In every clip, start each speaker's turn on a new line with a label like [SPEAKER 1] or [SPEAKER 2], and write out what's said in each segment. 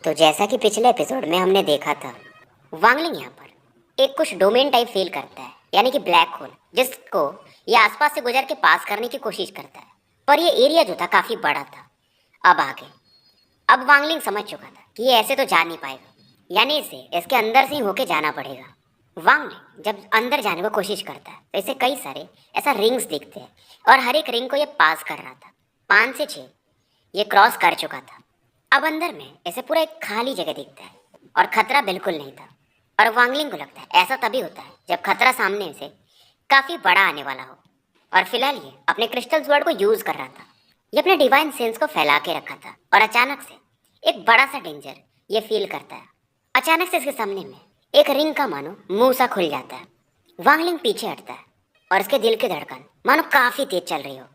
[SPEAKER 1] तो जैसा कि पिछले एपिसोड में हमने देखा था, वांगलिंग यहाँ पर एक कुछ डोमेन टाइप फील करता है, यानी कि ब्लैक होल, जिसको ये आसपास से गुजर के पास करने की कोशिश करता है। पर ये एरिया जो था काफ़ी बड़ा था। अब आगे अब वांगलिंग समझ चुका था कि ये ऐसे तो जा नहीं पाएगा, यानी इसे इसके अंदर से ही होके जाना पड़ेगा। वांगलिंग जब अंदर जाने की कोशिश करता है तो इसे कई सारे ऐसा रिंग्स दिखते हैं और हर एक रिंग को ये पास कर रहा था। 5 से 6 ये क्रॉस कर चुका था। अब अंदर में ऐसे पूरा एक खाली जगह दिखता है और खतरा बिल्कुल नहीं था। और वांगलिंग को लगता है ऐसा तभी होता है जब खतरा सामने से काफ़ी बड़ा आने वाला हो। और फिलहाल ये अपने क्रिस्टल वर्ड को यूज़ कर रहा था। ये अपने डिवाइन सेंस को फैला के रखा था और अचानक से एक बड़ा सा डेंजर ये फील करता है। अचानक से इसके सामने में एक रिंग का मानो मुंह सा खुल जाता है। वांगलिंग पीछे हटता है और इसके दिल की धड़कन मानो काफ़ी तेज चल रही हो।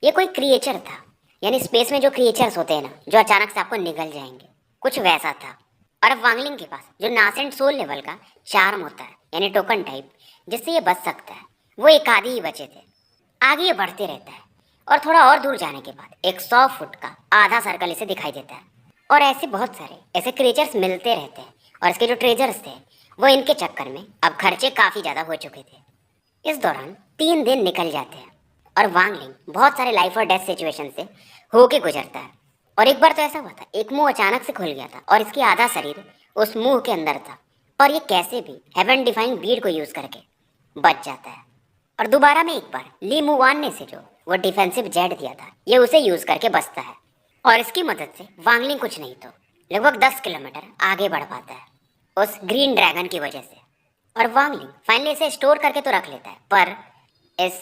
[SPEAKER 1] ये कोई क्रिएचर था, यानी स्पेस में जो क्रिएचर्स होते हैं ना, जो अचानक से आपको निगल जाएंगे, कुछ वैसा था। और अब वांगलिंग के पास जो नासेंट सोल लेवल का चार्म होता है, यानी टोकन टाइप, जिससे ये बच सकता है, वो एक आधे ही बचे थे। आगे ये बढ़ते रहता है और थोड़ा और दूर जाने के बाद एक 100 फुट का आधा सर्कल इसे दिखाई देता है। और ऐसे बहुत सारे ऐसे क्रिएचर्स मिलते रहते हैं और इसके जो ट्रेजर्स थे वो इनके चक्कर में अब खर्चे काफ़ी ज़्यादा हो चुके थे। इस दौरान 3 दिन निकल जाते हैं और वांगलिंग बहुत सारे लाइफ और डेथ सिचुएशन से होके गुजरता है। और एक बार तो ऐसा हुआ था, एक मुंह अचानक से खुल गया था और इसकी आधा शरीर उस मुंह के अंदर था। पर ये कैसे भी हेवन डिफाइंग बीड को यूज़ करके बच जाता है। और दोबारा में एक बार ली मुवान ने से जो वो डिफेंसिव जेट दिया था, ये उसे यूज़ करके बचता है। और इसकी मदद से वांगलिंग कुछ नहीं तो लगभग 10 किलोमीटर आगे बढ़ पाता है उस ग्रीन ड्रैगन की वजह से। और वांगलिंग फाइनली इसे स्टोर करके तो रख लेता है, पर इस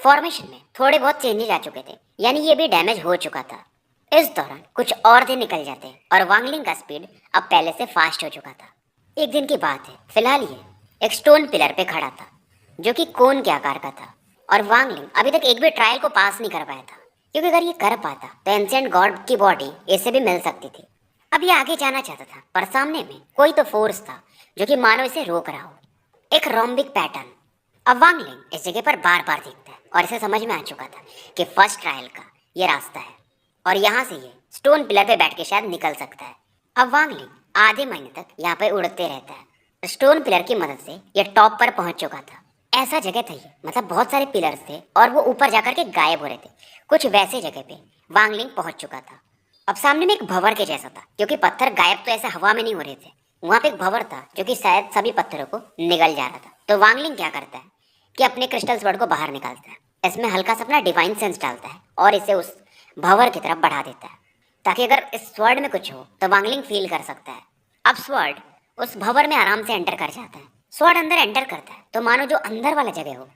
[SPEAKER 1] फॉर्मेशन में थोड़े बहुत चेंजेस आ चुके थे, यानी ये भी डैमेज हो चुका था। इस दौरान कुछ और दिन निकल जाते हैं और वांगलिंग का स्पीड अब पहले से फास्ट हो चुका था। एक दिन की बात है, फिलहाल ये एक स्टोन पिलर पे खड़ा था जो कि कोन के आकार का था। और वांगलिंग अभी तक एक भी ट्रायल को पास नहीं कर पाया था, क्योंकि अगर ये कर पाता तो एंशिएंट गॉड की बॉडी इससे भी मिल सकती थी। अब ये आगे जाना चाहता था, पर सामने में कोई तो फोर्स था जो कि मानो इसे रोक रहा हो, एक रोम्बिक पैटर्न। अब वांगलिंग इस जगह पर बार बार देखता है और इसे समझ में आ चुका था कि फर्स्ट ट्रायल का ये रास्ता है और यहाँ से ये स्टोन पिलर पे बैठ के शायद निकल सकता है। अब वांगलिंग आधे महीने तक यहाँ पे उड़ते रहता है। स्टोन पिलर की मदद से ये टॉप पर पहुंच चुका था। ऐसा जगह था ये, मतलब बहुत सारे पिलर्स थे और वो ऊपर जाकर के गायब हो रहे थे। कुछ वैसे जगह पे वांगलिंग पहुंच चुका था। अब सामने में एक भंवर के जैसा था, क्योंकि पत्थर गायब तो ऐसे हवा में नहीं हो रहे थे। वहाँ पे एक भंवर था जो कि शायद सभी पत्थरों को निगल जा रहा था। तो वांगलिंग क्या करता है कि अपने क्रिस्टल स्वॉर्ड को बाहर निकालता है, इसमें हल्का सा अपना डिवाइन सेंस डालता है और इसे उस भंवर की तरफ बढ़ा देता है, ताकि अगर इस स्वॉर्ड में कुछ हो तो वांगलिंग फील कर सकता है। अब स्वॉर्ड उस भंवर में आराम से एंटर कर जाता है। स्वॉर्ड अंदर एंटर करता है तो मानो जो अंदर वाला जगह हो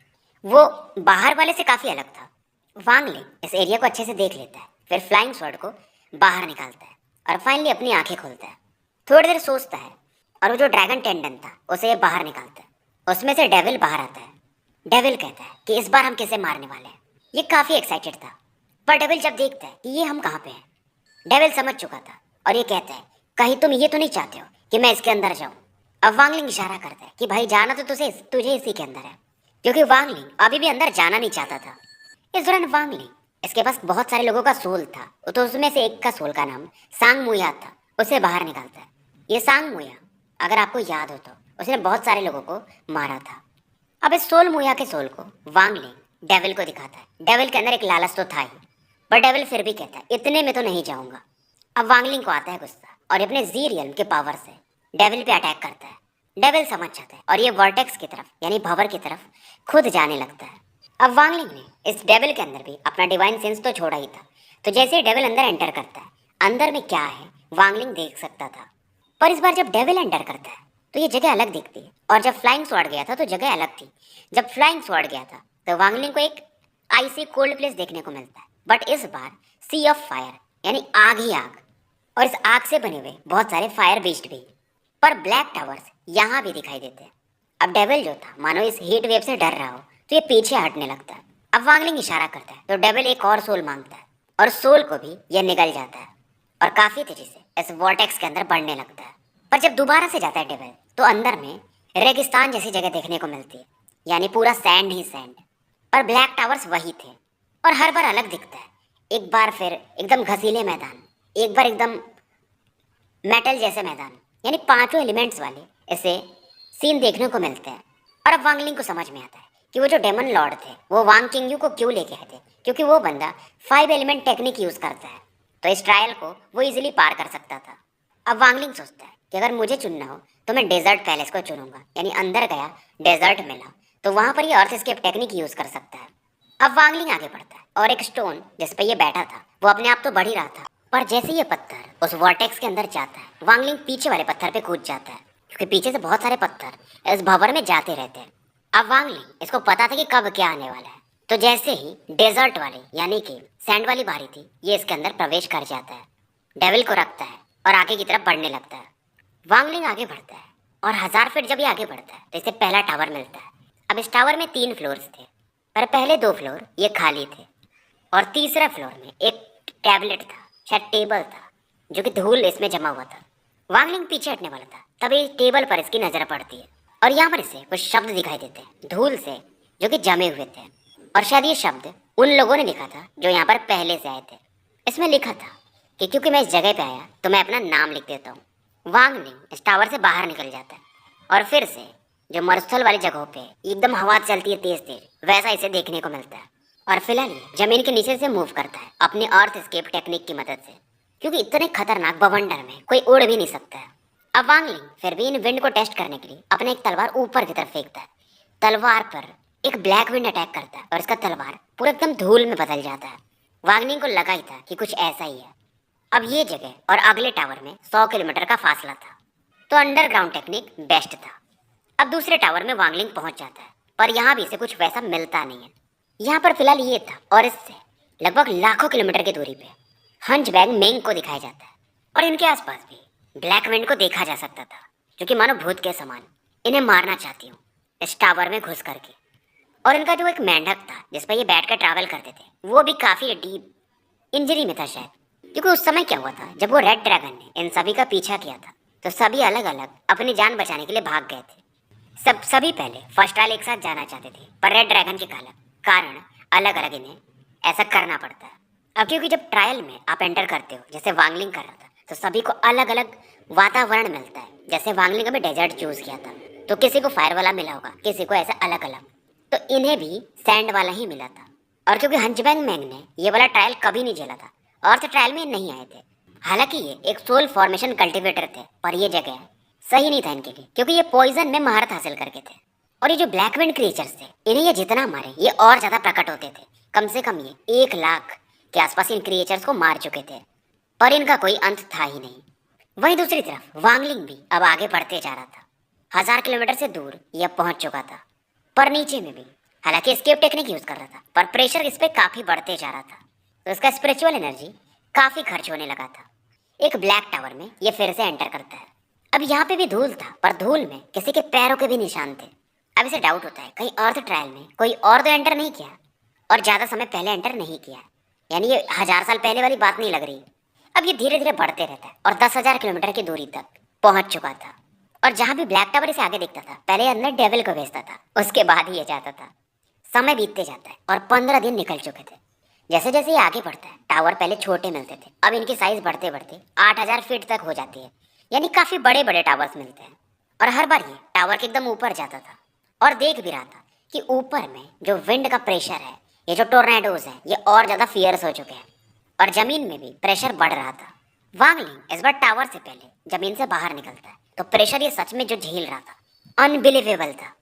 [SPEAKER 1] वो बाहर वाले से काफ़ी अलग था। वांगलिंग इस एरिया को अच्छे से देख लेता है, फिर फ्लाइंग स्वॉर्ड को बाहर निकालता है और फाइनली अपनी आंखें खोलता है। थोड़ी देर सोचता है और वो जो ड्रैगन टेंडन था उसे बाहर निकालता है। उसमें से डेविल बाहर आता है। डेविल कहता है कि इस बार हम किसे मारने वाले हैं। ये काफ़ी एक्साइटेड था, पर डेविल जब देखता है कि ये हम कहाँ पे हैं, डेविल समझ चुका था और ये कहता है कहीं तुम ये तो नहीं चाहते हो कि मैं इसके अंदर जाऊँ। अब वांगलिंग इशारा करता है कि भाई जाना तो तुझे इसी के अंदर है, क्योंकि वांगलिंग अभी भी अंदर जाना नहीं चाहता था। इस दौरान वांगलिंग इसके पास बहुत सारे लोगों का सोल था, तो उसमें से एक का सोल का नाम सांग मुया था, उसे बाहर निकालता है। ये सांग मुया, अगर आपको याद हो तो उसने बहुत सारे लोगों को मारा था। अब इस सोल मुया के सोल को वांगलिंग डेविल को दिखाता है। डेविल के अंदर एक लालच तो था ही, पर डेविल फिर भी कहता है इतने में तो नहीं जाऊंगा। अब वांगलिंग को आता है गुस्सा और अपने जी रियल्म के पावर से डेविल पे अटैक करता है। डेविल समझ जाता है और ये वर्टेक्स की तरफ, यानी भंवर की तरफ खुद जाने लगता है। अब वांगलिंग ने इस डेविल के अंदर भी अपना डिवाइन सेंस तो छोड़ा ही था, तो जैसे ही डेविल अंदर एंटर करता है, अंदर में क्या है वांगलिंग देख सकता था। पर इस बार जब डेविल एंटर करता है तो ये जगह अलग दिखती है, और जब फ्लाइंग स्वॉर्ड गया था तो जगह अलग थी। जब फ्लाइंग स्वॉर्ड गया था तो वांगलिंग को एक आइसी कोल्ड प्लेस देखने को मिलता है, बट इस बार सी ऑफ फायर, यानी आग ही आग, और इस आग से बने हुए बहुत सारे फायर बीस्ट भी। पर ब्लैक टावर्स यहाँ भी दिखाई देते हैं। अब डेविल जो था मानो इस हीट वेव से डर रहा हो, तो ये पीछे हटने लगता है। अब वांगलिंग इशारा करता है तो डेविल एक और सोल मांगता है और सोल को भी यह निगल जाता है और काफ़ी तेजी से इस वॉर्टेक्स के अंदर बढ़ने लगता है। पर जब दोबारा से जाता है डेविल, तो अंदर में रेगिस्तान जैसी जगह देखने को मिलती है, यानी पूरा सैंड ही सैंड। पर ब्लैक टावर्स वही थे और हर बार अलग दिखता है। एक बार फिर एकदम घसीले मैदान, एक बार एकदम मेटल जैसे मैदान, यानी पांचों एलिमेंट्स वाले ऐसे सीन देखने को मिलते हैं। और अब वांग लिंग को समझ में आता है कि वो जो डेमन लॉर्ड थे वो वांग किंगयू को क्यों लेके आए थे, क्योंकि वो बंदा 5 एलिमेंट टेक्निक यूज करता है, तो इस ट्रायल को वो इजीली पार कर सकता था। अब वांग लिंग सोचता है कि अगर मुझे चुनना हो तो मैं डेजर्ट पैलेस को चुनूंगा, यानी अंदर गया, डेजर्ट मिला तो वहां पर ये अर्थ एस्केप टेक्निक यूज कर सकता है। अब वांग लिंग आगे बढ़ता है और एक स्टोन जिस पे ये बैठा था वो अपने आप तो बढ़ ही रहा था, पर जैसे ये पत्थर उस वर्टेक्स के अंदर जाता है वांग लिंग पीछे वाले पत्थर पे कूद जाता है, क्योंकि पीछे से बहुत सारे पत्थर इस भंवर में जाते रहते हैं। अब वांग लिंग इसको पता था कि कब क्या आने वाला है, तो जैसे ही डेजर्ट वाले यानी कि सैंड वाली बारी थी, ये इसके अंदर प्रवेश कर जाता है, डेविल को रखता है और आगे की तरफ बढ़ने लगता है। वांग लिंग आगे बढ़ता है और 1000 फीट जब ये आगे बढ़ता है तो इसे पहला टावर मिलता है। अब इस टावर में 3 फ्लोर्स थे, पर पहले 2 फ्लोर ये खाली थे और तीसरा फ्लोर में एक टैबलेट था, शायद टेबल था, जो कि धूल इसमें जमा हुआ था। वांग लिंग पीछे हटने वाला था, तभी टेबल पर इसकी नजर पड़ती है और यहाँ पर इसे कुछ शब्द दिखाई देते हैं धूल से, जो कि जमे हुए थे, और शायद ये शब्द उन लोगों ने लिखा था जो यहाँ पर पहले से आए थे। इसमें लिखा था कि क्योंकि मैं इस जगह पे आया तो मैं अपना नाम लिख देता हूँ। वांग लिंग इस टावर से बाहर निकल जाता है और फिर से जो मरुस्थल वाली जगहों पे एकदम हवा चलती है तेज तेज, वैसा इसे देखने को मिलता है। और फिलहाल ये जमीन के नीचे से मूव करता है अपने अर्थ एस्केप टेक्निक की मदद से, क्योंकि इतने खतरनाक बवंडर में कोई उड़ भी नहीं सकता है। अब वांग लिंग फिर भी इन विंड को टेस्ट करने के लिए अपने एक तलवार ऊपर की तरफ फेंकता है। तलवार पर एक ब्लैक विंड अटैक करता है और इसका तलवार पूरा एकदम धूल में बदल जाता है। वांग लिंग को लगा ही था कि कुछ ऐसा ही है। अब ये जगह और अगले टावर में 100 किलोमीटर का फासला था, तो अंडरग्राउंड टेक्निक बेस्ट था। अब दूसरे टावर में वांग लिंग पहुंच जाता है, पर यहाँ भी इसे कुछ वैसा मिलता नहीं है। यहाँ पर फिलहाल ये था, और इससे लगभग लाखों किलोमीटर की दूरी पे हंचबैक मेंग को दिखाया जाता है, और इनके आसपास भी ब्लैक विंड को देखा जा सकता था, जो कि मानो भूत के समान इन्हें मारना चाहती हूँ इस टावर में घुस करके। और इनका जो एक मेंढक था जिस पर ये बैठ कर ट्रैवल करते थे, वो भी काफ़ी डीप इंजरी में था शायद, क्योंकि उस समय क्या हुआ था जब वो रेड ड्रैगन ने इन सभी का पीछा किया था तो सभी अलग अलग अपनी जान बचाने के लिए भाग गए थे। सभी पहले फर्स्ट ट्रायल एक साथ जाना चाहते थे, पर रेड ड्रैगन के कारण अलग अलग इन्हें ऐसा करना पड़ता है। अब क्योंकि जब ट्रायल में आप एंटर करते हो, जैसे वांग लिंग कर रहा था, तो सभी को अलग अलग वातावरण मिलता है। जैसे वांग लिंग ने डेजर्ट चूज किया था, तो किसी को फायर वाला मिला होगा, किसी को ऐसा अलग अलग, तो इन्हें भी सैंड वाला ही मिला था। और क्योंकि हंचबैक मैंग ने ये वाला ट्रायल कभी नहीं झेला था, अर्थ ट्रायल में नहीं आए थे, हालांकि ये एक सोल फॉर्मेशन कल्टिवेटर थे, पर ये जगह सही नहीं था इनके लिए, क्योंकि ये पॉइजन में महारत हासिल करके थे। और ये जो ब्लैक विंड क्रिएचर्स थे, इन्हें ये जितना मारे ये और ज्यादा प्रकट होते थे। कम से कम ये 1 लाख के आसपास इन क्रिएचर्स को मार चुके थे, पर इनका कोई अंत था ही नहीं। वहीं दूसरी तरफ वांग लिंग भी अब आगे बढ़ते जा रहा था। 1000 किलोमीटर से दूर यह पहुंच चुका था, पर नीचे में भी हालांकि एस्केप टेक्निक यूज कर रहा था, पर प्रेशर इस पे काफी बढ़ते जा रहा था, तो इसका स्पिरिचुअल एनर्जी काफी खर्च होने लगा था। एक ब्लैक टावर में ये फिर से एंटर करता है। अब यहाँ पे भी धूल था, पर धूल में किसी के पैरों के भी निशान थे। अब इसे डाउट होता है कहीं अर्थ ट्रायल में कोई और तो एंटर नहीं किया, और ज्यादा समय पहले एंटर नहीं किया, यानी ये 1000 साल पहले वाली बात नहीं लग रही। अब ये धीरे धीरे बढ़ते रहता है और 10,000 किलोमीटर की दूरी तक पहुंच चुका था। और जहां भी ब्लैक टावर इसे आगे दिखता था, पहले अंदर डेविल को भेजता था, उसके बाद ही ये जाता था। समय बीतते जाता है और 15 दिन निकल चुके थे। जैसे जैसे ये आगे बढ़ता है, टावर पहले छोटे मिलते थे, अब इनकी साइज बढ़ते बढ़ते 8000 फीट तक हो जाती है, यानी काफी बड़े बड़े टावर्स मिलते हैं। और हर बार ये टावर के एकदम ऊपर जाता था, और देख भी रहा था कि ऊपर में जो विंड का प्रेशर है, ये जो टोर्नेडोज हैं, ये और ज्यादा फियर्स हो चुके हैं, और जमीन में भी प्रेशर बढ़ रहा था। वांग लिंग इस बार टावर से पहले जमीन से बाहर निकलता है, तो प्रेशर ये सच में जो झेल रहा था अनबिलीवेबल था।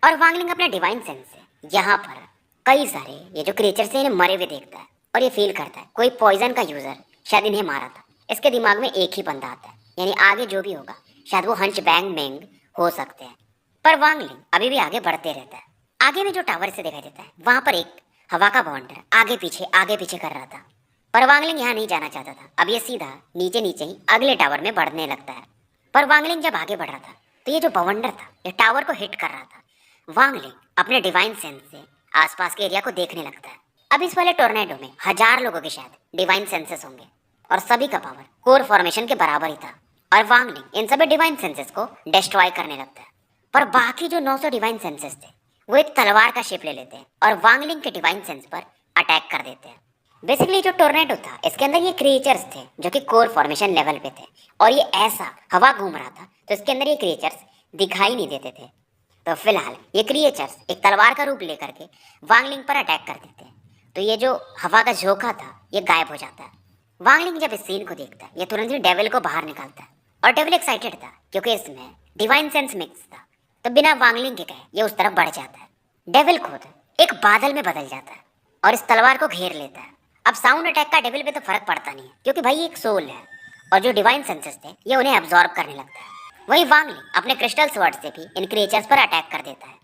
[SPEAKER 1] और वांग लिंग अपने डिवाइन सेंस से यहाँ पर कई सारे ये जो क्रिएचर से इन्हें मरे हुए देखता है, और ये फील करता है कोई पॉइजन का यूजर शायद इन्हें मारा था। इसके दिमाग में एक ही बंदा आता है, यानी आगे जो भी होगा शायद वो हंचबैक मेंग हो सकते हैं। पर वांग लिंग अभी भी आगे बढ़ते रहता है। आगे में जो टावर से दिखाई देता है, वहां पर एक हवा का बवंडर आगे पीछे कर रहा था, पर वांग लिंग यहाँ नहीं जाना चाहता था। अब ये सीधा नीचे नीचे ही अगले टावर में बढ़ने लगता है। पर वांग लिंग जब आगे बढ़ रहा था, तो ये जो बवंडर था ये टावर को हिट कर रहा था। वांग लिंग अपने डिवाइन सेंस से आसपास के एरिया को देखने लगता है। अब इस वाले टोर्नेडो में 1000 लोगों के शायद डिवाइन सेंसेस होंगे, और सभी का पावर कोर फॉर्मेशन के बराबर ही था। और वांग लिंग इन सभी डिवाइन सेंसेस को डिस्ट्रॉय करने लगता है। पर बाकी जो 900 डिवाइन सेंसेस थे, वो एक तलवार का शेप ले लेते हैं और वांग लिंग के डिवाइन सेंस पर अटैक कर देते हैं। बेसिकली जो टोर्नेडो था इसके अंदर ये क्रिएचर्स थे जो कि कोर फॉर्मेशन लेवल पे थे, और ये ऐसा हवा घूम रहा था तो इसके अंदर ये क्रिएचर्स दिखाई नहीं देते थे। तो फिलहाल ये क्रिएचर्स एक तलवार का रूप लेकर के वांगलिंग पर अटैक कर देते हैं। तो ये जो हवा का झोंका था ये गायब हो जाता है। वांगलिंग जब इस सीन को देखता है ये तुरंत ही डेविल को बाहर निकालता है, और डेविल एक्साइटेड था क्योंकि इसमें डिवाइन सेंस मिक्स था। तो बिना वांगलिंग के कहे ये उस तरफ बढ़ जाता है। डेविल खुद एक बादल में बदल जाता है और इस तलवार को घेर लेता है। अब साउंड अटैक का डेविल पे तो फर्क पड़ता नहीं है क्योंकि भाई एक सोल है, और जो डिवाइन सेंसेस थे ये उन्हें एब्जॉर्ब करने लगता है। वही वांगलिंग अपने क्रिस्टल स्वॉर्ड से भी इन क्रिएचर्स पर अटैक कर देता है,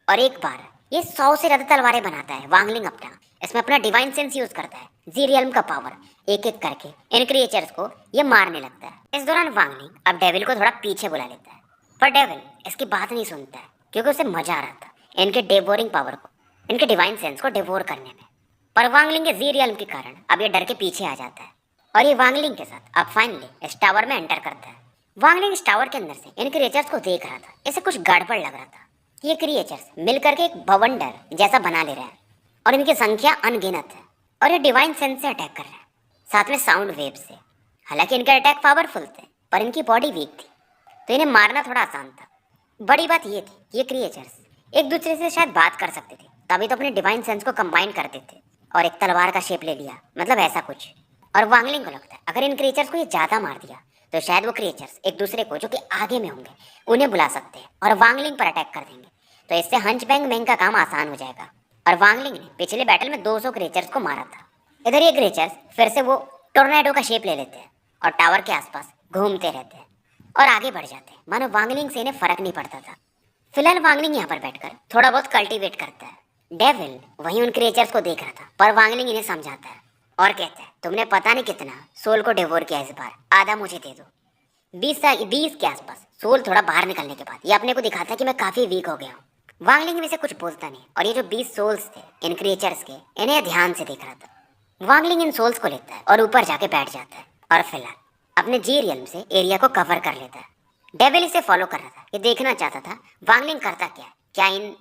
[SPEAKER 1] और एक बार ये 100 से ज्यादा तलवारें बनाता है वांगलिंग अपना। इसमें अपना डिवाइन सेंस यूज करता है, जी रियल्म का पावर, एक एक करके इन क्रिएचर्स को ये मारने लगता है। इस दौरान वांगलिंग अब डेविल को थोड़ा पीछे बुला लेता है, पर डेविल इसकी बात नहीं सुनता है क्योंकि उसे मजा आ रहा था इनके डेवोरिंग पावर को, इनके डिवाइन सेंस को डिवोर करने में। पर वांगलिंग के जी रियल्म के कारण अब ये डर के पीछे आ जाता है, और ये वांगलिंग के साथ अब फाइनली इस टावर में एंटर करता है। वांगलिंग इस टावर के अंदर से इन क्रिएचर्स को देख रहा था, इसे कुछ गड़बड़ लग रहा था। ये क्रिएचर्स मिलकर के एक बवंडर जैसा बना ले रहा है, और इनकी संख्या अनगिनत है, और ये डिवाइन सेंस से अटैक कर रहा है, साथ में साउंड वेव से। हालांकि इनके अटैक पावरफुल थे पर इनकी बॉडी वीक थी, तो इन्हें मारना थोड़ा आसान था। बड़ी बात ये थी ये क्रिएचर्स एक दूसरे से शायद बात कर सकते थे, तभी तो अपने डिवाइन सेंस को कंबाइन करते थे और एक तलवार का शेप ले लिया, मतलब ऐसा कुछ। और वांगलिंग को लगता है अगर इन क्रिएचर्स को ये ज़्यादा मार दिया तो शायद वो क्रिएचर्स एक दूसरे को जो कि आगे में होंगे उन्हें बुला सकते हैं और वांगलिंग पर अटैक कर देंगे, तो इससे हंचबैंग मैंग का काम आसान हो जाएगा। और वांगलिंग ने पिछले बैटल में 200 क्रिएचर्स को मारा था। इधर ये क्रिएचर्स फिर से वो टोर्नेडो का शेप ले लेते हैं और टावर के आसपास घूमते रहते हैं और आगे बढ़ जाते हैं, मानो वांगलिंग से इन्हें फर्क नहीं पड़ता था। फिलहाल वांगलिंग यहाँ पर बैठकर थोड़ा बहुत कल्टीवेट करता है। डेविल वहीं उन क्रिएचर्स को देख रहा था, पर वांगलिंग इन्हें समझाता है और कहता है तुमने पता नहीं कितना सोल को डिवोर किया, इस बार आधा मुझे दे दो। 20 के आसपास सोल थोड़ा बाहर निकलने के बाद ये अपने को दिखाता है कि मैं काफी वीक हो गया हूँ। वांगलिंग में से कुछ बोलता नहीं, और ये जो 20 सोल्स थे इन क्रिएचर्स के, इन्हें ध्यान से देख रहा था। वांगलिंग इन सोल्स को लेता है और ऊपर जाके बैठ जाता है, और फिलहाल अपने जी रियल्म से एरिया को कवर कर लेता है। डेविल इसे फॉलो कर रहा था, ये देखना चाहता था वांगलिंग करता क्या है, क्या इन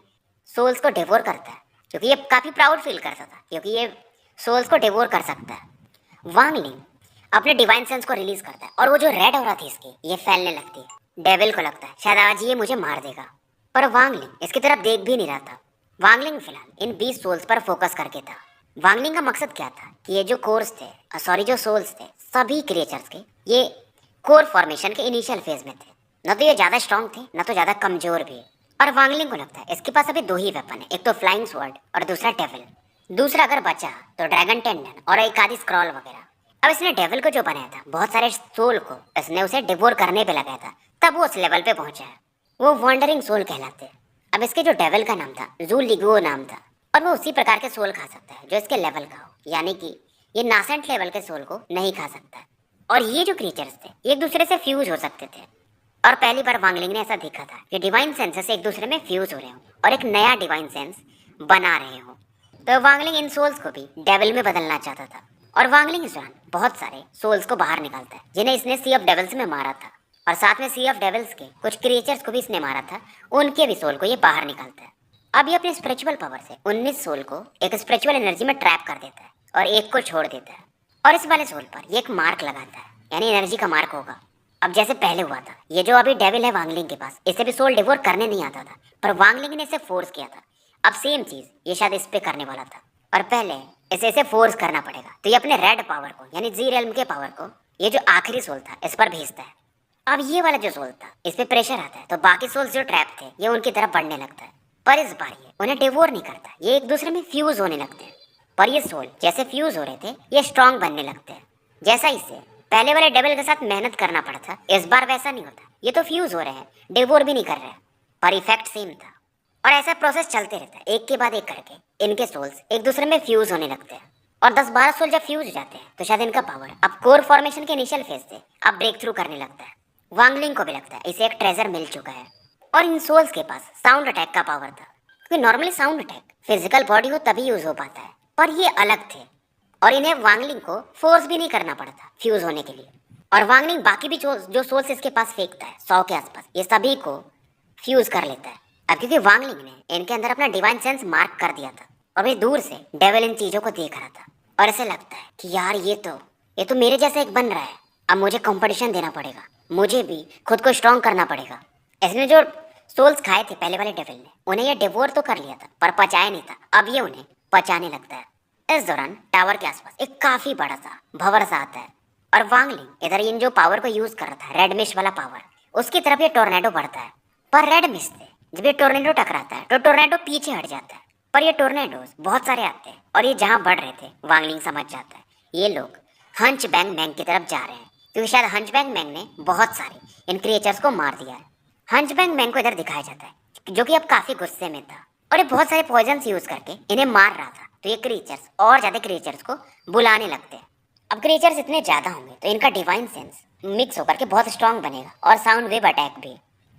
[SPEAKER 1] सोल्स को डिवोर करता है, क्योंकि ये काफ़ी प्राउड फील करता था क्योंकि ये सोल्स को डिवोर कर सकता है। वांगलिंग अपने डिवाइन सेंस को रिलीज करता है और वो जो रेड हो रहा थी इसकी ये फैलने लगती है। डेविल को लगता है शायद आज ये मुझे मार देगा, पर वांगलिंग इसकी तरफ देख भी नहीं रहा था। वांगलिंग फिलहाल इन 20 सोल्स पर फोकस करके था। वांगलिंग का मकसद क्या था कि ये जो कोर्स थे, जो सोल्स थे, सभी क्रिएचर्स के ये कोर फॉर्मेशन के इनिशियल फेज में थे। न तो ये ज़्यादा स्ट्रॉन्ग थे न तो ज़्यादा कमजोर भी। और वांगलिंग को लगता है इसके पास अभी 2 ही वेपन है, एक तो फ्लाइंग स्वॉर्ड और दूसरा डेविल। दूसरा अगर बचा तो ड्रैगन टेंडन और एक आधी स्क्रॉल वगैरह। अब इसने डेविल को जो बनाया था, बहुत सारे सोल को इसने उसे डिवोर करने पे लगाया था, तब वो उस लेवल पे पहुंचा है। वो वॉन्डरिंग सोल कहलाते हैं। अब इसके जो डेविल का नाम था जू लिगो नाम था, और वो उसी प्रकार के सोल खा सकता है जो इसके लेवल का हो, यानी कि ये नासेंट लेवल के सोल को नहीं खा सकता। और ये जो क्रिएचर्स थे एक दूसरे से फ्यूज हो सकते थे, और पहली बार वांगलिंग ने ऐसा देखा था कि डिवाइन सेंसेस एक दूसरे में फ्यूज हो रहे हों और एक नया डिवाइन सेंस बना रहे हों। तो वांगलिंग इन सोल्स को भी डेविल में बदलना चाहता था, और वांगलिंग इस दौरान बहुत सारे सोल्स को बाहर निकालता है जिन्हें इसने सी ऑफ डेविल्स में मारा था, और साथ में सी ऑफ डेविल्स के कुछ क्रिएचर्स को भी इसने मारा था, उनके भी सोल को ये बाहर निकालता है। अब ये अपने स्पिरिचुअल पावर से 19 सोल को एक स्पिरिचुअल एनर्जी में ट्रैप कर देता है और एक को छोड़ देता है, और इस वाले सोल पर ये एक मार्क लगाता है, यानी एनर्जी का मार्क होगा। अब जैसे पहले हुआ था, ये जो अभी डेविल है वांगलिंग के पास, इसे भी सोल डिवोर करने नहीं आता था, पर वांगलिंग ने इसे फोर्स किया था। अब सेम चीज ये शायद इस पे करने वाला था, और पहले इसे फोर्स करना पड़ेगा। तो ये अपने रेड पावर को, यानी जी रेल्म के पावर को, ये जो आखिरी सोल था इस पर भेजता है। अब ये वाला जो सोल था इस पे प्रेशर आता है, तो बाकी सोल्स जो ट्रैप थे ये उनकी तरफ बढ़ने लगता है, पर इस बार ये उन्हें डिवोर नहीं करता, ये एक दूसरे में फ्यूज होने लगते हैं। पर ये सोल जैसे फ्यूज हो रहे थे ये स्ट्रांग बनने लगते हैं। जैसा इसे पहले वाले डेविल के साथ मेहनत करना पड़ा था, इस बार वैसा नहीं होता। ये तो फ्यूज हो रहे हैं, डिवोर भी नहीं कर रहे हैं, पर इफेक्ट सेम था। और ऐसा प्रोसेस चलते रहता है, एक के बाद एक करके इनके सोल्स एक दूसरे में फ्यूज होने लगते हैं, और 10-12 सोल जब फ्यूज हो जाते हैं तो शायद इनका पावर अब कोर फॉर्मेशन के इनिशियल फेज से अब ब्रेक थ्रू करने लगता है। वांगलिंग को भी लगता है इसे एक ट्रेजर मिल चुका है, और इन सोल्स के पास साउंड अटैक का पावर था, क्योंकि normally sound attack physical body हो तभी यूज हो पाता है, और ये अलग थे, और इन्हें वांगलिंग को फोर्स भी नहीं करना पड़ा था फ्यूज होने के लिए। और वांगलिंग बाकी भी जो सोल्स इसके पास फेंकता है 100 के आसपास, ये सभी को फ्यूज कर लेता है। अब क्योंकि वांगलिंग ने इनके अंदर अपना डिवाइन सेंस मार्क कर दिया था, और वे दूर से डेविल इन चीजों को देख रहा था, और ऐसे लगता है कि यार ये तो मेरे जैसा एक बन रहा है। अब मुझे कंपटीशन देना पड़ेगा, मुझे भी खुद को स्ट्रांग करना पड़ेगा। इसने जो सोल्स खाए थे पहले वाले डेविल ने, उन्हें ये डिवोर तो कर लिया था पर पचाया नहीं था। अब ये उन्हें पचाने लगता है। इस दौरान टावर के आसपास एक काफी बड़ा सा भंवर सा आता है और वांगलिंग इधर इन जो पावर को यूज कर रहा था, रेड मिस्ट वाला पावर, उसकी तरफ ये टोर्नेडो बढ़ता है। पर रेड मिस्ट से जब ये टोर्नेडो टकराता है तो टोर्नेडो पीछे हट जाता है। पर ये टोर्नेडोज बहुत सारे आते हैं और ये जहां बढ़ रहे थे वांगलिंग समझ जाता है ये लोग हंच बैंग मैंग की तरफ जा रहे हैं, क्योंकि शायद हंच बैंग मैंग ने बहुत सारे इन क्रिएचर्स को मार दिया है। हंच बैंग मैंग को इधर दिखाया जाता है जो कि अब काफी गुस्से में था और ये बहुत सारे पॉइजन यूज करके इन्हें मार रहा था। तो ये क्रिएचर्स और ज्यादा क्रिएचर्स को बुलाने लगते हैं। अब क्रिएचर्स इतने ज्यादा होंगे तो इनका डिवाइन सेंस मिक्स होकर के बहुत स्ट्रांग बनेगा और साउंड वेव अटैक भी।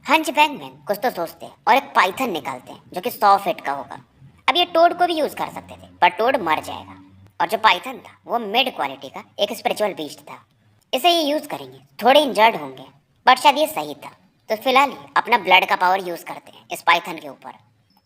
[SPEAKER 1] हंच बैंग मैंग कुछ तो सोचते हैं और एक पाइथन निकालते हैं जो कि 100 फीट का होगा। अब ये टोड को भी यूज कर सकते थे पर टोड मर जाएगा और जो पाइथन था वो मिड क्वालिटी का एक स्पिरिचुअल बीस्ट था। इसे ये यूज करेंगे, थोड़े इंजर्ड होंगे बट शायद ये सही था। तो फिलहाल ये अपना ब्लड का पावर यूज करते हैं इस पाइथन के ऊपर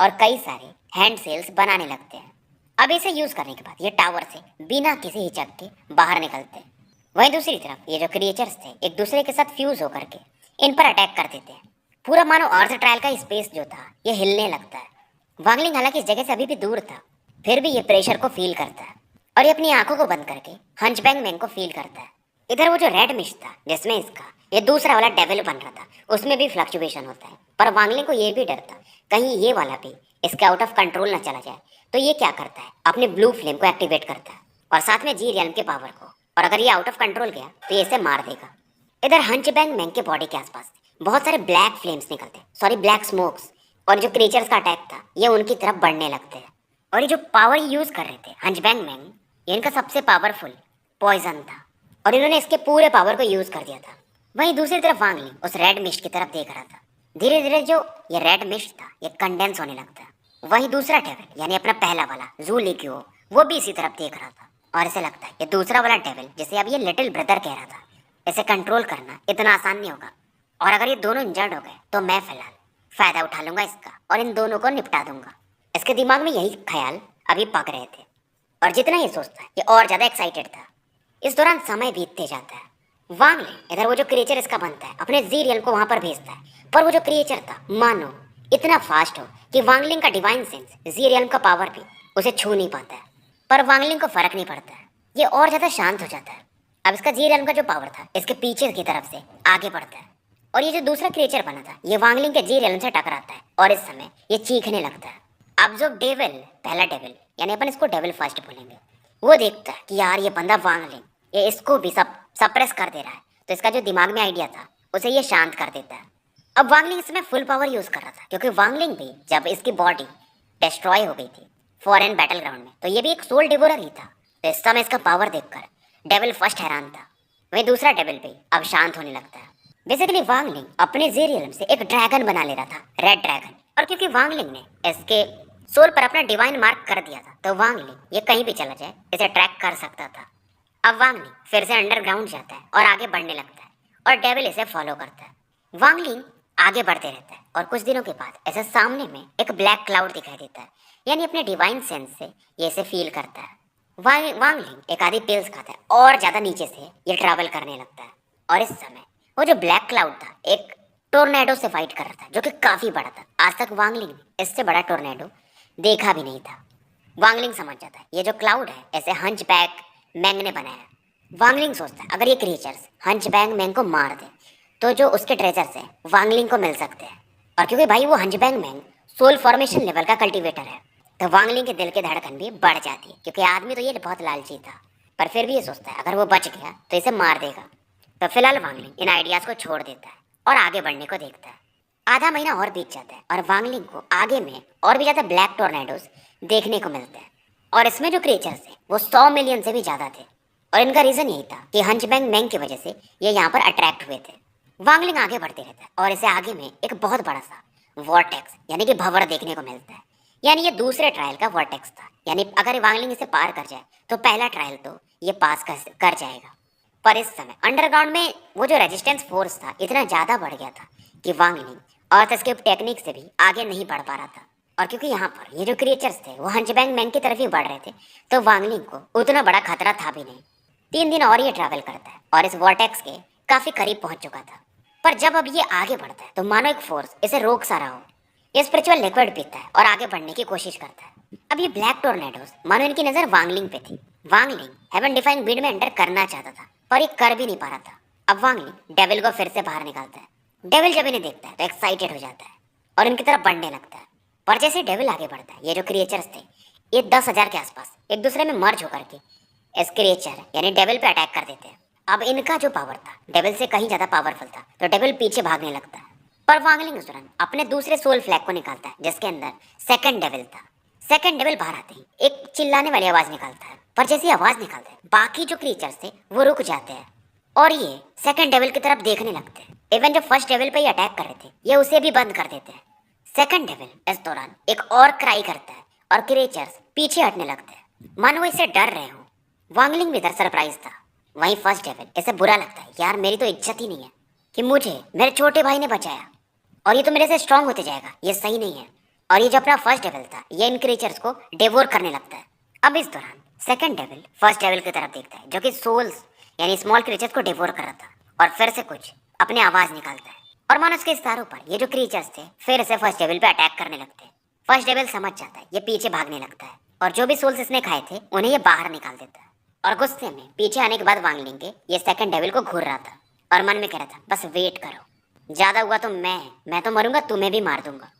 [SPEAKER 1] और कई सारे हैंड सेल्स बनाने लगते हैं। अब इसे यूज करने के बाद ये टावर से बिना किसी हिचक के बाहर निकलते हैं। वहीं दूसरी तरफ ये जो क्रिएचर्स थे एक दूसरे के साथ फ्यूज होकर के इन पर अटैक कर देते हैं। पूरा मानो अर्थ ट्रायल का स्पेस जो था ये हिलने लगता है। वांगलिंग हालांकि इस जगह से अभी भी दूर था, फिर भी ये प्रेशर को फील करता है और ये अपनी आंखों को बंद करके हंचबैंग मैंग को फील करता है। इधर वो जो रेड मिस्ट था जिसमें इसका ये दूसरा वाला डेविल बन रहा था उसमें भी फ्लक्चुएशन होता है। पर वांगलिंग को ये भी डर था कहीं ये वाला भी इसके आउट ऑफ कंट्रोल ना चला जाए। तो ये क्या करता है, अपने ब्लू फ्लेम को एक्टिवेट करता है और साथ में जी रियल्म के पावर को, और अगर ये आउट ऑफ कंट्रोल गया तो ये इसे मार देगा। इधर हंचबैंग मैंग के बॉडी के आसपास बहुत सारे ब्लैक फ्लेम्स निकलते हैं, सॉरी ब्लैक स्मोक्स, और जो क्रिएचर्स का अटैक था ये उनकी तरफ बढ़ने लगते हैं। और ये जो पावर यूज कर रहे थे हंचबैंग मैंग, ये इनका सबसे पावरफुल पॉइजन था और इन्होंने इसके पूरे पावर को यूज कर दिया था। वहीं दूसरी तरफ वांगलिंग उस रेड मिस्ट की तरफ देख रहा था। धीरे धीरे जो ये रेड मिस्ट था ये कंडेंस होने लगता है। वहीं दूसरा डेविल यानी अपना पहला वाला जू लिक्यो वो भी इसी तरफ देख रहा था और ऐसे लगता है ये दूसरा वाला डेविल जिसे अब ये लिटिल ब्रदर कह रहा था, इसे कंट्रोल करना इतना आसान नहीं होगा और अगर ये दोनों इंजर्ड हो गए तो मैं फिलहाल फायदा उठा लूंगा इसका और इन दोनों को निपटा दूंगा। इसके दिमाग में यही ख्याल अभी पक रहे थे और जितना ये सोचता है ये और ज्यादा एक्साइटेड था। इस दौरान समय बीतते जाता है। वांगलिंग इधर वो जो क्रिएचर इसका बनता है अपने जी रियल को वहां पर भेजता है, पर वो जो क्रिएचर था मानो इतना फास्ट हो कि वांगलिंग का डिवाइन सेंस जी रियल का पावर भी उसे छू नहीं पाता है। पर वांगलिंग को फर्क नहीं पड़ता है, ये और ज्यादा शांत हो जाता है। अब इसका जी रियल का जो पावर था इसके पीछे की तरफ से आगे बढ़ता है और ये जो दूसरा क्रिएचर बना था ये वांगलिंग के जी रियल से टकराता है और इस समय ये चीखने लगता है। अब जो डेविल, पहला डेविल यानी अपन इसको डेविल फर्स्ट बोलेंगे, वो देखता है कि यार ये बंदा वांगलिंग ये इसको भी सप्रेस कर दे रहा है, तो इसका जो दिमाग में आइडिया था उसे ये शांत कर देता है। अब वांगलिंग इसमें फुल पावर यूज कर रहा था क्योंकि वांगलिंग भी जब इसकी बॉडी डिस्ट्रॉय हो गई थी फॉरेन बैटल ग्राउंड में तो ये भी एक सोल डिवोरर ही था। तो इस समय इसका पावर देखकर डेविल फर्स्ट हैरान था, वहीं दूसरा डेविल भी अब शांत होने लगता है। बेसिकली वांगलिंग अपने जेरियम से एक ड्रैगन बना ले रहा था, रेड ड्रैगन, और क्योंकि वांगलिंग ने इसके सोल पर अपना डिवाइन मार्क कर दिया था तो वांगलिंग ये कहीं भी चला जाए इसे ट्रैक कर सकता था। अब वांगलिंग फिर से अंडरग्राउंड जाता है और आगे बढ़ने लगता है और डेविल इसे फॉलो करता है। वांगलिंग आगे बढ़ते रहता है और कुछ दिनों के बाद ऐसे सामने में एक ब्लैक क्लाउड दिखाई देता है, यानी अपने डिवाइन सेंस से ये इसे फील करता है। वांगलिंग एक आधी पिल्स खाता है और ज्यादा नीचे से ये ट्रैवल करने लगता है और इस समय वो जो ब्लैक क्लाउड था एक टोर्नेडो से फाइट कर रहा था जो कि काफी बड़ा था। आज तक वांगलिंग ने इससे बड़ा टोर्नेडो देखा भी नहीं था। वांगलिंग समझ जाता है ये जो क्लाउड है ऐसे हंचबैक मैंग ने बनाया। वांगलिंग सोचता है अगर ये क्रिएचर्स हंचबैक मैंग को मार दे तो जो उसके ट्रेजर से वांगलिंग को मिल सकते हैं, और क्योंकि भाई वो हंचबैक मैंग सोल फॉर्मेशन लेवल का कल्टीवेटर है तो वांगलिंग के दिल की धड़कन भी बढ़ जाती है, क्योंकि आदमी तो ये बहुत लालची था पर फिर भी ये सोचता है अगर वो बच गया तो इसे मार देगा। तो फिलहाल वांगलिंग इन आइडियाज को छोड़ देता है और आगे बढ़ने को देखता है। आधा महीना और बीत जाता है और वांगलिंग को आगे में और भी ज्यादा ब्लैक टोर्नेडोज देखने को मिलते हैं और इसमें जो क्रिएचर्स थे वो 100 मिलियन से भी ज्यादा थे और इनका रीजन यही था कि हंचबैक मैंग की वजह से ये यहाँ पर अट्रैक्ट हुए थे। वांगलिंग आगे बढ़ते रहता है और इसे आगे में एक बहुत बड़ा सा वॉर्टेक्स यानी कि भंवर देखने को मिलता है, यानी ये दूसरे ट्रायल का वॉर्टेक्स था, यानी अगर वांगलिंग इसे पार कर जाए तो पहला ट्रायल तो ये पास कर जाएगा। पर इस समय अंडरग्राउंड में वो जो रेजिस्टेंस फोर्स था इतना ज्यादा बढ़ गया था कि वांगलिंग अर्थ एस्केप टेक्निक से भी आगे नहीं बढ़ पा रहा था। और क्योंकि यहाँ पर ये जो क्रिएचर्स थे वो हंचबैक मैन की तरफ ही बढ़ रहे थे, तो वांगलिंग को उतना बड़ा खतरा था भी नहीं। 3 दिन और ये ट्रैवल करता है और इस वॉर्टेक्स के काफी करीब पहुंच चुका था। पर जब अब ये आगे बढ़ता है तो मानो एक फोर्स इसे रोक सा रहा हो। ये स्पिरिचुअल लिक्विड पीता है और आगे बढ़ने की कोशिश करता है। अब ये ब्लैक टोर्नेडोज मानो इनकी नजर वांगलिंग पे थी। वांगलिंग हेवन डिफाइंग बीड में एंटर करना चाहता था पर ये कर भी नहीं पा रहा था। अब वांगलिंग डेविल को फिर से बाहर निकालता है। डेविल जब इन्हें देखता है तो एक्साइटेड हो जाता है और इनकी तरफ बढ़ने लगता है। पर जैसे डेविल आगे बढ़ता है, ये जो क्रिएचर्स थे ये 10,000 के आसपास एक दूसरे में मर्ज होकर के इस क्रिएचर यानी डेविल पे अटैक कर देते हैं। अब इनका जो पावर था डेविल से कहीं ज्यादा पावरफुल था, तो डेविल पीछे भागने लगता है। पर वांगलिंग उस दौरान अपने दूसरे सोल फ्लैग को निकालता है जिसके अंदर सेकंड डेविल था। सेकंड डेविल बाहर आते ही एक चिल्लाने वाली आवाज निकालता है, पर जैसी आवाज निकालता है बाकी जो क्रिएचर्स थे वो रुक जाते हैं और ये सेकंड डेविल की तरफ देखने लगते हैं। इवन जो फर्स्ट डेविल पे अटैक कर रहे थे ये उसे भी बंद कर देते हैं। सेकंड डेविल इस दौरान एक और क्राई करता है और क्रिएचर्स पीछे हटने लगते हैं मानो वो इससे डर रहे हो। वांगलिंग भी इधर सरप्राइज था। वहीं फर्स्ट डेविल इसे बुरा लगता है, यार मेरी तो इज्जत ही नहीं है कि मुझे मेरे छोटे भाई ने बचाया और ये तो मेरे से स्ट्रांग होते जाएगा, ये सही नहीं है। और ये जो अपना फर्स्ट डेविल था ये इन क्रिएचर्स को डिवोर करने लगता है। अब इस दौरान सेकंड डेविल फर्स्ट डेविल की तरफ देखता है जो कि सोल्स यानी स्मॉल क्रिएचर्स को डिवोर कर रहा था और फिर से कुछ अपने आवाज निकालता है और मानो उसके इशारों पर ये जो क्रिएचर्स थे फिर से फर्स्ट डेविल पे अटैक करने लगते हैं। फर्स्ट डेविल समझ जाता है, ये पीछे भागने लगता है और जो भी सोल्स इसने खाए थे उन्हें ये बाहर निकाल देता है। और गुस्से में पीछे आने के बाद वांगलिंग के ये सेकंड डेविल को घूर रहा था और मन में कह रहा था बस वेट करो, ज्यादा हुआ तो मैं तो मरूंगा, तुम्हें भी मार दूंगा।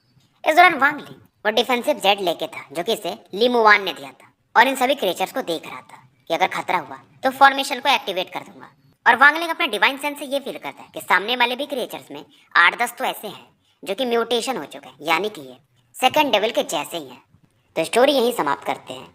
[SPEAKER 1] इस दौरान वांगलिंग वो डिफेंसिव जेट लेके था जो कि इसे लीमुवान ने दिया था और इन सभी क्रिएचर्स को देख रहा था कि अगर खतरा हुआ तो फॉर्मेशन को एक्टिवेट कर दूंगा। और वांगलिंग अपने डिवाइन सेंस से ये फील करता है कि सामने वाले भी क्रिएचर्स में 8-10 तो ऐसे हैं जो कि म्यूटेशन हो चुके हैं, यानी कि ये सेकंड डेविल के जैसे ही हैं। तो स्टोरी यहीं समाप्त करते हैं।